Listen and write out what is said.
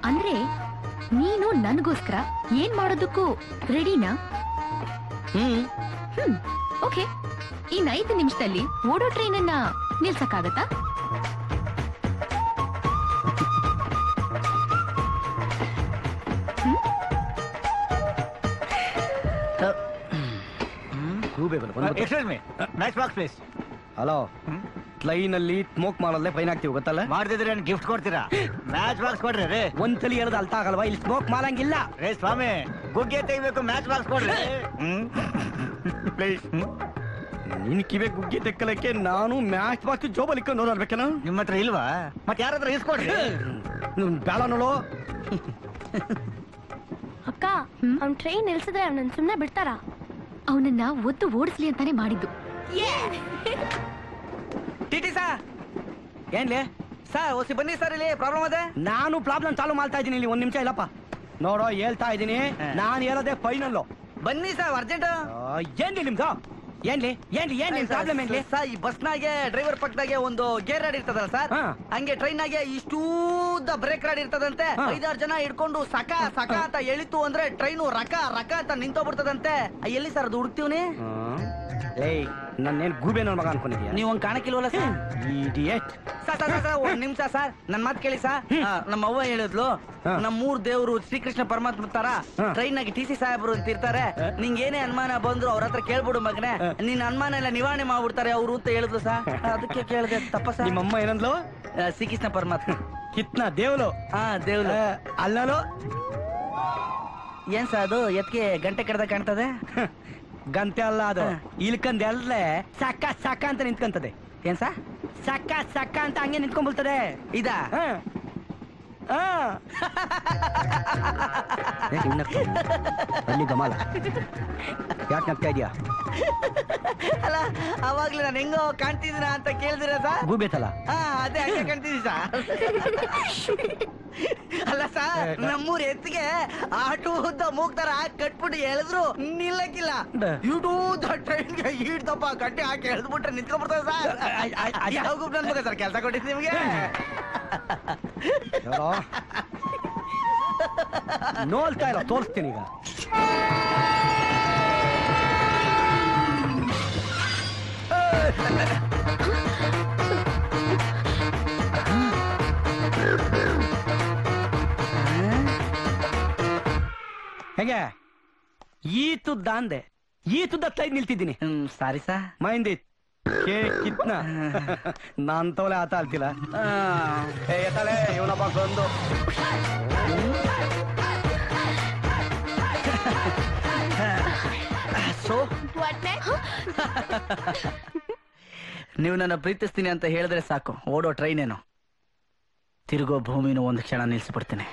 ಅಂದ್ರೆ ನೀನು ನನ್ಗೋಸ್ಕರ ಏನ್ ಮಾಡೋದಕ್ಕೂ ರೆಡಿನಾ? ಓಕೆ. ಇನ್ 5 ನಿಮಿಷದಲ್ಲಿ ಓಡೋ ಟ್ರೈನ್ ಅನ್ನ ನಿಲ್ಸಕ್ಕಾಗತ್ತಾ? ಹಲೋ, ಟ್ರೈನ್ ಅಲ್ಲಿ ಸ್ಮೋಕ್ ಮಾಡಲ್ಲೇ ಫೈನ್ ಆಗ್ತೀವಿ ಗೊತ್ತಲ್ಲ? ಮಾಡ್ತಿದ್ರೆ ಗಿಫ್ಟ್ ಕೊಡ್ತೀರಾ? ಮ್ಯಾಚ್ ಬಾಕ್ಸ್ ಕೊಡ್ರಿ ರೇ. ಒಂದ್ಸಲಿ ಹೇಳೋದು ಅರ್ಥ ಆಗಲ್ವಾ? ಇಲ್ಲಿ ಸ್ಮೋಕ್ ಮಾಡಂಗಿಲ್ಲ ರೇ ಸ್ವಾಮಿ. ಗುಗ್ಗೆ ತೆಗಿಬೇಕು, ಮ್ಯಾಚ್ ಬಾಕ್ಸ್ ಕೊಡ್ರಿ ಪ್ಲೀಸ್. ನಿನ್ ಕಿವೆ ಗುಗ್ಗೆ ತೆಕ್ಕಲಕ್ಕೆ ನಾನು ಮ್ಯಾಚ್ ಬಾಕ್ಸ್ ಜೋಬಲ್ಲಿ ಇಟ್ಕೊಂಡು ನೋಡ್ಬೇಕೇನ? ನಿಮ್ಮ ಹತ್ರ ಇಲ್ವಾ? ಮತ್ತೆ ಯಾರಾದ್ರೂ ಇಸ್ಕೊಡ್ರಿ. ಬೇಡ ನೋಡು. ಅಕ್ಕ, ಅವ್ನ್ ಟ್ರೈನ್ ನಿಲ್ಸಿದ್ರೆ ಅವನನ್ನ ಸುಮ್ನೆ ಬಿಡ್ತಾರ? ಅವನನ್ನ ಒತ್ತು ಓಡಿಸ್ಲಿ ಅಂತಾನೆ ಮಾಡಿದ್ದು. ಟಿಟಿ ಸರ್, ಏನ್ಲಿ ಸರ್ ಹೊಸಿ ಬನ್ನಿ ಸರ್, ಇಲ್ಲಿ ಪ್ರಾಬ್ಲಮ್ ಅದೇ. ನಾನು ಪ್ರಾಬ್ಲಮ್ ಚಾಲು ಮಾಡ್ತಾ ಇದ್ದೀನಿ ಇಲ್ಲಿ. 1 ನಿಮಿಷ ಇಲ್ಲಪ್ಪ. ನೋಡೋ ಹೇಳ್ತಾ ಇದ್ದೀನಿ, ನಾನು ಹೇಳೋದೇ ಫೈನಲ್ಲು. ಬನ್ನಿ ಸರ್, ಅರ್ಜೆಂಟ್. ಏನ್ಲಿ ನಿಮ್ದು? ಏನ್ಲಿ ಏನ್ಲಿ ಏನ್ ಪ್ರಾಬ್ಲಮ್ ಏನ್ಲಿ ಸರ್? ಈ ಬಸ್ನಾಗೆ ಡ್ರೈವರ್ ಪಕ್ಕದಾಗೆ ಒಂದು ಗೇರ್ ರಾಡ್ ಇರ್ತದಲ್ಲ ಸರ್, ಹಂಗೆ ಟ್ರೈನ್ ನಾಗೆ ಇಷ್ಟೂದ ಬ್ರೇಕ್ ರಾಡ್ ಇರ್ತದಂತೆ. 5-6 ಜನ ಹಿಡ್ಕೊಂಡು ಸಕ ಸಕ ಅಂತ ಎಳಿತು ಅಂದ್ರೆ ಟ್ರೈನು ರಕ ರಕ ಅಂತ ನಿಂತೋಗ್ಬಿಡ್ತದಂತೆ. ಎಲ್ಲಿ ಸರ್ ಅದು ಹುಡುಕ್ತೀವ್ನಿ? ನನ್ನೇನ್ ಗೂಬೆ ನನ್ನ ಮಗ ಅನ್ಕೊಂಡಿದ್ಯಾ? ನೀವು ಹಂಗ್ ಕಾಣಕ್ಕಿಲ್ವಲ್ಲ ಸರ್? ಇಡಿಯಟ್. ಸರ್ 1 ನಿಮಿಷ ಸರ್, ನನ್ ಮಾತು ಕೇಳಿ ಸರ್. ನಮ್ಮ ಅವ್ವ ಹೇಳಿದ್ಲು, ನಮ್ಮೂರ್ ದೇವ್ರು ಶ್ರೀಕೃಷ್ಣ ಪರಮಾತ್ಮ ತರ ಟ್ರೈನ್ ನಾಗೆ TC ಸಾಹೇಬ್ರು ಅಂತ ಇರ್ತಾರೆ. ನಿಂಗೆ ಏನೇ ಅನುಮಾನ ಬಂದ್ರು ಅವ್ರ ಹತ್ರ ಕೇಳ್ಬಿಡು ಮಗನೆ, ನಿನ್ ಅನುಮಾನ ಎಲ್ಲ ನಿವಾರಣೆ ಮಾಡ್ಬಿಡ್ತಾರೆ ಅವ್ರು ಅಂತ ಹೇಳಿದ್ಲು ಸರ್. ಅದಕ್ಕೆ ಕೇಳಿದೆ. ತಪ್ಪ ಸರ್? ನಿಮ್ಮಮ್ಮ ಏನಂದ್ಲು? ಶ್ರೀಕೃಷ್ಣ ಪರಮಾತ್ಮ ಕಿತ್ನ ದೇವ್ಲು. ದೇವ್ಲು ಅಲ್ಲೋ. ಏನ್ ಸರ್ ಅದು ಎತ್ಗೆ ಗಂಟೆ ಕಡ್ದ ಕಾಣ್ತದೆ? ಗಂಟೆ ಅಲ್ಲ ಅದು, ಇಲ್ಕಂದ್ ಎಲ್ಲೇ ಸಕ್ಕ ಸಕ್ಕ ಅಂತ ನಿಂತ್ಕೊಂತದೆ. ಏನ್ ಸಾ ಸಕ್ಕ ಸಕ್ಕ ಅಂತ ಹಂಗೆ ನಿಂತ್ಕೊಂಡ್ಬಿಡ್ತದೆ. ಇದ ಅಲ್ಲಿ ಗಮಾಲ ಯಾಕೆ ನಗ್ತಾ ಇದೀಯಾ? ಅಲ್ಲ ಅವಾಗ್ಲೇ ನಾನು ಹೆಂಗೋ ಕಾಣ್ತಿದ್ದೀನ ಅಂತ ಕೇಳಿದಿರ ಸರ್? ಗೂಬೇತಲ್ಲ ಅದೇ ಹಂಗೆ ಕಾಣ್ತಿದ್ದೀವಿ ಸರ್. ಅಲ್ಲ ಸರ್, ನಮ್ಮೂರ್ ಎತ್ತಿಗೆ ಆಟೋದ ಮೂಗ್ತಾರ ಕಟ್ಬಿಟ್ಟು ಎಳೆದ್ರು ನಿಲ್ಲಕ್ಕಿಲ್ಲ. ಇಡೂದ ಟ್ರೈನ್ಗೆ ಈಡ್ದಪ್ಪ ಗಟ್ಟಿ ಹಾಕಿ ಎಳೆದ್ಬಿಟ್ರೆ ನಿಂತ್ಕೊಂಡ್ಬಿಡ್ತದೆ ಸರ್. ಯಾವ ನನ್ ಮಗ ಸರ್ ಕೆಲಸ ಕೊಟ್ಟಿದ್ದು ನಿಮ್ಗೆ? ನೋಡ್ತಾ ಇಲ್ಲ, ತೋರಿಸ್ತೀನಿ ಈಗ. ಹೇಗೆ ಈ ತುದ್ದ ಅಂದೆ, ಈ ತುದ್ದ ತೈದ್ ನಿಲ್ತಿದ್ದೀನಿ. ಸಾರಿ ಸಾ ಮೈಂದಿತ್ ಕಿತ್ನ ನಾನ್ ತೋಲೆ ಆತ ಅಲ್ತಿಲ್ಲ. ಎತ್ತಲೆ ಇವನಪ್ಪ ಬಂದು ನೀವು ನನ್ನ ಪ್ರೀತಿಸ್ತೀನಿ ಅಂತ ಹೇಳಿದ್ರೆ ಸಾಕು, ಓಡೋ ಟ್ರೈನ್ ಏನು ತಿರುಗೋ ಭೂಮಿನೂ ಒಂದು ಕ್ಷಣ ನಿಲ್ಸಿಬಿಡ್ತೇನೆ.